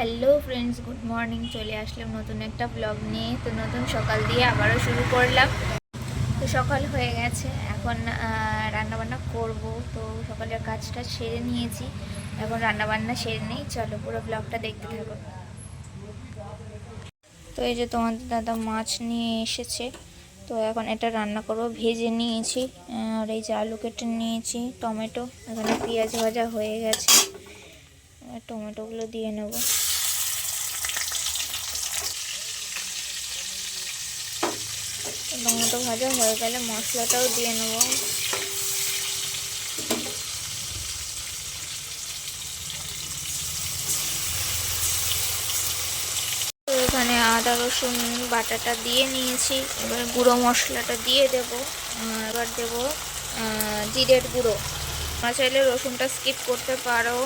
Hello friends, good morning. চলে আসলাম নতুন একটা ব্লগ নিয়ে। তো নতুন সকাল দিয়ে আবারও শুরু করলাম। তো সকাল হয়ে গেছে, এখন রান্নাবান্না করব। তো সকালের কাজটা সেরে নিয়েছি, এখন রান্নাবান্না সেরে নেই। চলো পুরো ব্লগটা দেখতে থাকো। তো এই যে তোমাদের দাদা মাছ নিয়ে এসেছে, তো এখন এটা রান্না করব। ভেজে নিয়েছি, আর এই যে আলু কেটে নিয়েছি, টমেটো, এখানে পেঁয়াজ ভাজা হয়ে গেছে, টমেটোগুলো দিয়ে নেব। টমেটো ভাজা হয়ে গেলে মশলাটাও দিয়ে নেব। তো এখানে আদা রসুন বাটাটা দিয়ে নিয়েছি, এবার গুঁড়ো মশলাটা দিয়ে দেব। এবার দেব জিরের গুঁড়ো। তোমরা চাইলে রসুনটা স্কিপ করতে পারো।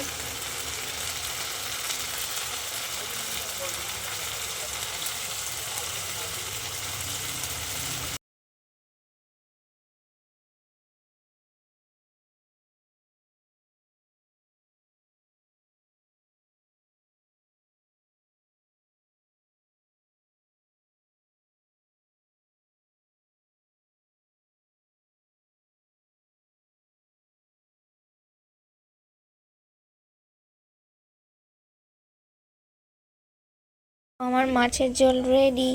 আমার মাছের ঝোল রেডি।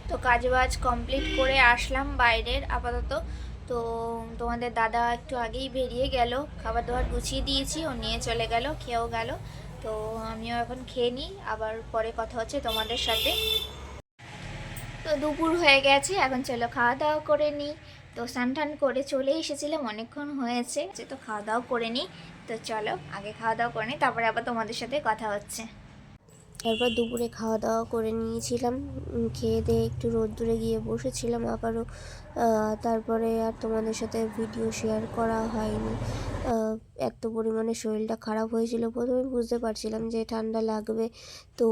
তো কাজবাজ কমপ্লিট করে আসলাম বাইরের আপাতত। তো তোমাদের দাদা একটু আগেই বেরিয়ে গেল, খাবার দাবার গুছিয়ে দিয়েছি, ও নিয়ে চলে গেল, খেয়েও গেল। তো আমিও এখন খেয়ে নিই, আবার পরে কথা হচ্ছে তোমাদের সাথে। তো দুপুর হয়ে গেছে, এখন চলো খাওয়া দাওয়া করে নিই। তো স্নান টান করে চলে এসেছিলাম, অনেকক্ষণ হয়েছে, তো খাওয়া দাওয়া করে নিই। তো চলো আগে খাওয়া দাওয়া করে নিই, তারপরে আবার তোমাদের সাথে কথা হচ্ছে। তারপর দুপুরে খাওয়া দাওয়া করে নিয়েছিলাম, খেয়ে দিয়ে একটু রোদ্দুরে গিয়ে বসেছিলাম আবারও। তারপরে আর তোমাদের সাথে ভিডিও শেয়ার করা হয়নি। এত পরিমাণে শরীরটা খারাপ হয়েছিল, প্রথমে বুঝতে পারছিলাম যে ঠান্ডা লাগবে, তো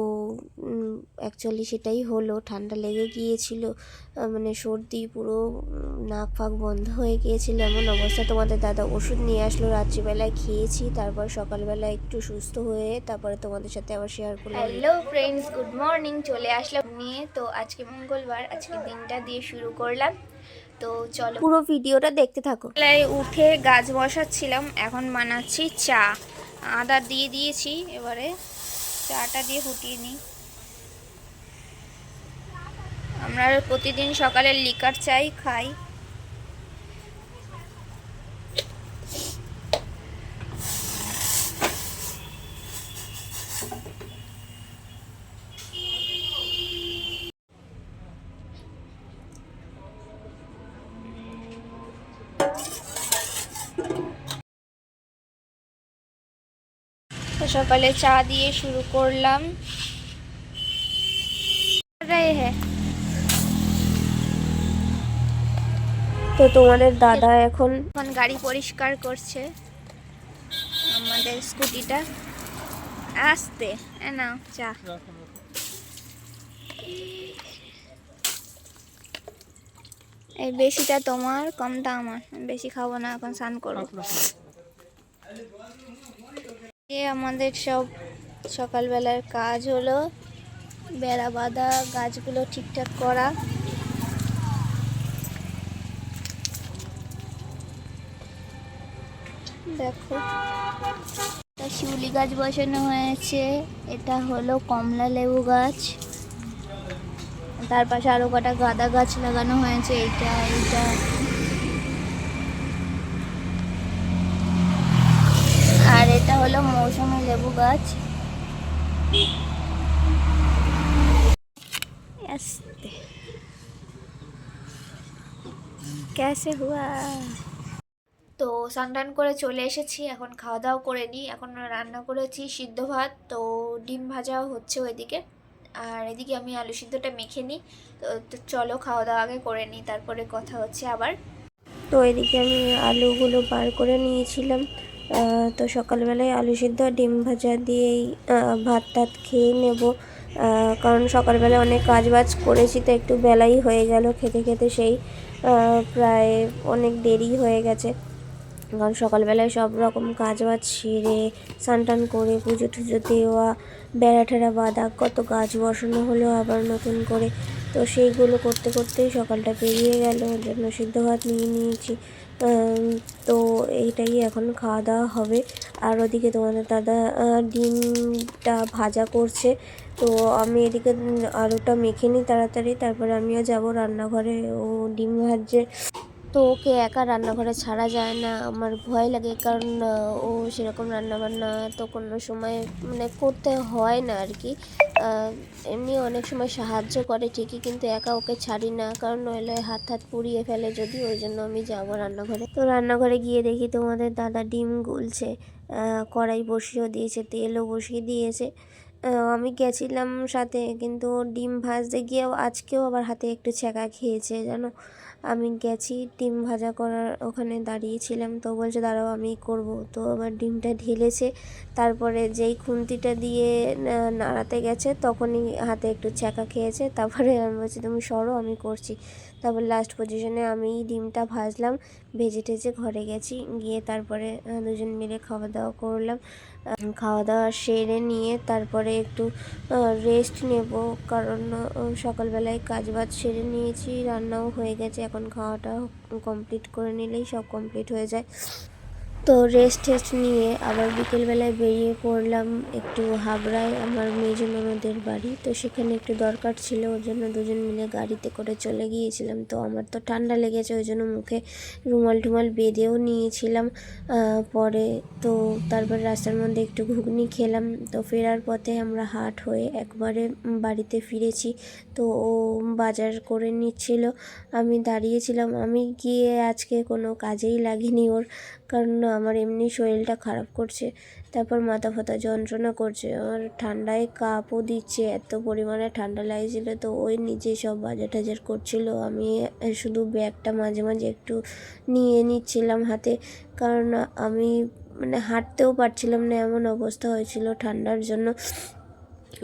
অ্যাকচুয়ালি সেটাই হলো, ঠান্ডা লেগে গিয়েছিল। মানে সর্দি, পুরো নাক ফাঁক বন্ধ হয়ে গিয়েছিল, এমন অবস্থা। তোমাদের দাদা ওষুধ নিয়ে আসলো, রাত্রিবেলায় খেয়েছি, তারপর সকালবেলা একটু সুস্থ হয়ে তারপরে তোমাদের সাথে আবার শেয়ার করলাম। Hello friends, good morning. চলে আসলাম নিয়ে। তো আজকে মঙ্গলবার, আজকে দিনটা দিয়ে শুরু করলাম। তো চলো পুরো ভিডিওটা দেখতে থাকো। বেলায় উঠে গাছ বসাচ্ছিলাম, এখন বানাচ্ছি চা। আদা দিয়ে দিয়েছি, এবারে চাটা দিয়ে ফুটিয়ে নিই। আমরা প্রতিদিন সকালে লিকার চাই খাই। তো সকালে চা দিয়ে শুরু করলাম। হ্যাঁ, তো তোমাদের দাদা এখন গাড়ি পরিষ্কার করছে আমাদের স্কুটিটা। আসতে নাও চা। এই বেশিটা তোমার, কমটা আমার। বেশি খাবো না, এখন স্নান করবো। আমাদের সব সকালবেলার কাজ হলো বেড়া বাঁধা, গাছগুলো ঠিকঠাক করা। দেখো, এটা শিউলি গাছ বসানো হয়েছে, এটা হলো কমলা লেবু গাছ, তার পাশে আরো কটা গাঁদা গাছ লাগানো হয়েছে। এইটা এইটা আর এটা হলো মৌসুমী লেবু গাছ। कैसे हुआ? তো স্নান করে চলে এসেছি, এখন খাওয়া দাওয়া করে নিই। এখন রান্না করেছি সিদ্ধ ভাত, তো ডিম ভাজা হচ্ছে ওইদিকে, আর এদিকে আমি আলু সিদ্ধটা মেখে নিই। তো চলো খাওয়া দাওয়া আগে করে নিই, তারপরে কথা হচ্ছে আবার। তো এদিকে আমি আলুগুলো বার করে নিয়েছিলাম। তো সকালবেলায় আলু সিদ্ধ ডিম ভাজা দিয়েই ভাত টাত খেয়ে নেব। কারণ সকালবেলা অনেক কাজ বাজ করেছি তো একটু বেলাই হয়ে গেল খেতে খেতে, সেই প্রায় অনেক দেরি হয়ে গেছে। কারণ সকালবেলায় সব রকম কাজ বাজ সেরে স্নান টান করে পুজো টুজো দেওয়া, বেড়া টেড়া বাঁধা, কত গাছ বসানো হলো আবার নতুন করে, তো সেইগুলো করতে করতেই সকালটা পেরিয়ে গেল। ওর জন্য সিদ্ধ ভাত নিয়ে নিয়েছি। তো এইটাই এখন খাওয়া দাওয়া হবে। আর ওদিকে তোমাদের দাদা ডিমটা ভাজা করছে, তো আমি এদিকে আলুটা মেখে নিই তাড়াতাড়ি, তারপরে আমিও যাব রান্নাঘরে। ও ডিম ভাজছে, তো ওকে একা রান্নাঘরে ছাড়া যায় না, আমার ভয় লাগে, কারণ ও সেরকম রান্নাবান্না তো কোনো সময় মানে করতে হয় না আর কি। এমনি অনেক সময় সাহায্য করে ঠিকই, কিন্তু একা ওকে ছাড়ি না, কারণ নইলে হাত হাত পুড়িয়ে ফেলে যদি, ওই জন্য আমি যাবো রান্নাঘরে। তো রান্নাঘরে গিয়ে দেখি তোমাদের দাদা ডিম গুলছে, কড়াই বসিয়েও দিয়েছে, তেলও বসিয়ে দিয়েছে। আমি গেছিলাম সাথে, কিন্তু ও ডিম ভাজতে গিয়েও আজকেও আবার হাতে একটু ছ্যাঁকা খেয়েছে জানো। আমি গেছি ডিম ভাজা করার ওখানে দাঁড়িয়েছিলাম, তো বলছে দাঁড়াও আমি করব, তো আবার ডিমটা ঢেলেছে, তারপরে যেই খুন্তিটা দিয়ে নাড়াতে গেছে তখনই হাতে একটু ছ্যাঁকা খেয়েছে। তারপরে আমি বলছি তুমি সরো আমি করছি। তারপর লাস্ট পজিশনে আমি ডিমটা ভাজলাম, ভেজে টেজে ঘরে গেছি, গিয়ে তারপরে দুজন মিলে খাওয়া দাওয়া করলাম। খাওয়া দাওয়া সেরে নিয়ে তারপরে একটু রেস্ট নেব, কারণ সকালবেলায় কাজ বাজ সেরে নিয়েছি, রান্নাও হয়ে গেছে, এখন খাওয়াটা কমপ্লিট করে নিলেই সব কমপ্লিট হয়ে যায়। তো রেস্ট টেস্ট নিয়ে আবার বিকেলবেলায় বেরিয়ে পড়লাম একটু হাবড়ায়, আমার মেজো ননদের বাড়ি, তো সেখানে একটু দরকার ছিল, ওর জন্য দুজন মিলে গাড়িতে করে চলে গিয়েছিলাম। তো আমার তো ঠান্ডা লেগেছে, ওই জন্য মুখে রুমাল টুমাল বেঁধেও নিয়েছিলাম। পরে তো তারপর রাস্তার মধ্যে একটু ঘুগনি খেলাম। তো ফেরার পথে আমরা হাট হয়ে একবারে বাড়িতে ফিরেছি। তো ও বাজার করে নিচ্ছিল, আমি দাঁড়িয়েছিলাম। আমি গিয়ে আজকে কোনো কাজেই লাগিনি ওর, কারণ আমার এমনি শরীরটা খারাপ করছে, তারপর মাথা ফাথা যন্ত্রণা করছে, আর ঠান্ডায় কাঁপও দিচ্ছে, এত পরিমাণে ঠান্ডা লাগছিল। তো ওই নিজেই সব বাজার টাজার করছিল, আমি শুধু ব্যাগটা মাঝে মাঝে একটু নিয়ে নিচ্ছিলাম হাতে, কারণ আমি মানে হাঁটতেও পারছিলাম না, এমন অবস্থা হয়েছিল ঠান্ডার জন্য।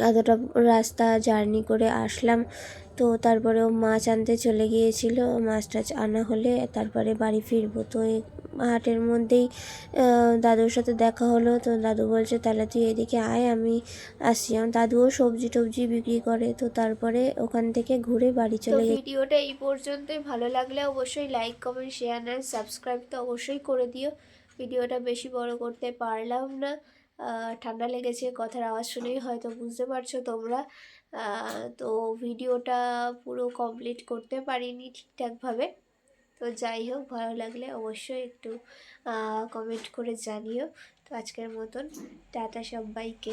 এতটা রাস্তা জার্নি করে আসলাম, তো তারপরেও মাছ আনতে চলে গিয়েছিল, মাছ টাছ আনা হলে তারপরে বাড়ি ফিরবো। তো এই হাটের মধ্যেই দাদুর সাথে দেখা হলো, তো দাদু বলছে তাহলে তুই এদিকে আয় আমি আসছি। আমার দাদুও সবজি টবজি বিক্রি করে, তো তারপরে ওখান থেকে ঘুরে বাড়ি চলে গেছি। ভিডিওটা এই পর্যন্তই, ভালো লাগলে অবশ্যই লাইক কমেন্ট শেয়ার আর সাবস্ক্রাইব তো অবশ্যই করে দিও। ভিডিওটা বেশি বড় করতে পারলাম না, ঠান্ডা লেগেছে, কথার আওয়াজ শুনেই হয়তো বুঝতে পারছো তোমরা। তো ভিডিওটা পুরো কমপ্লিট করতে পারিনি ঠিকঠাকভাবে। তো যাই হোক, ভালো লাগলে অবশ্যই একটু কমেন্ট করে জানিও। তো আজকের মতন টাটা সবাইকে।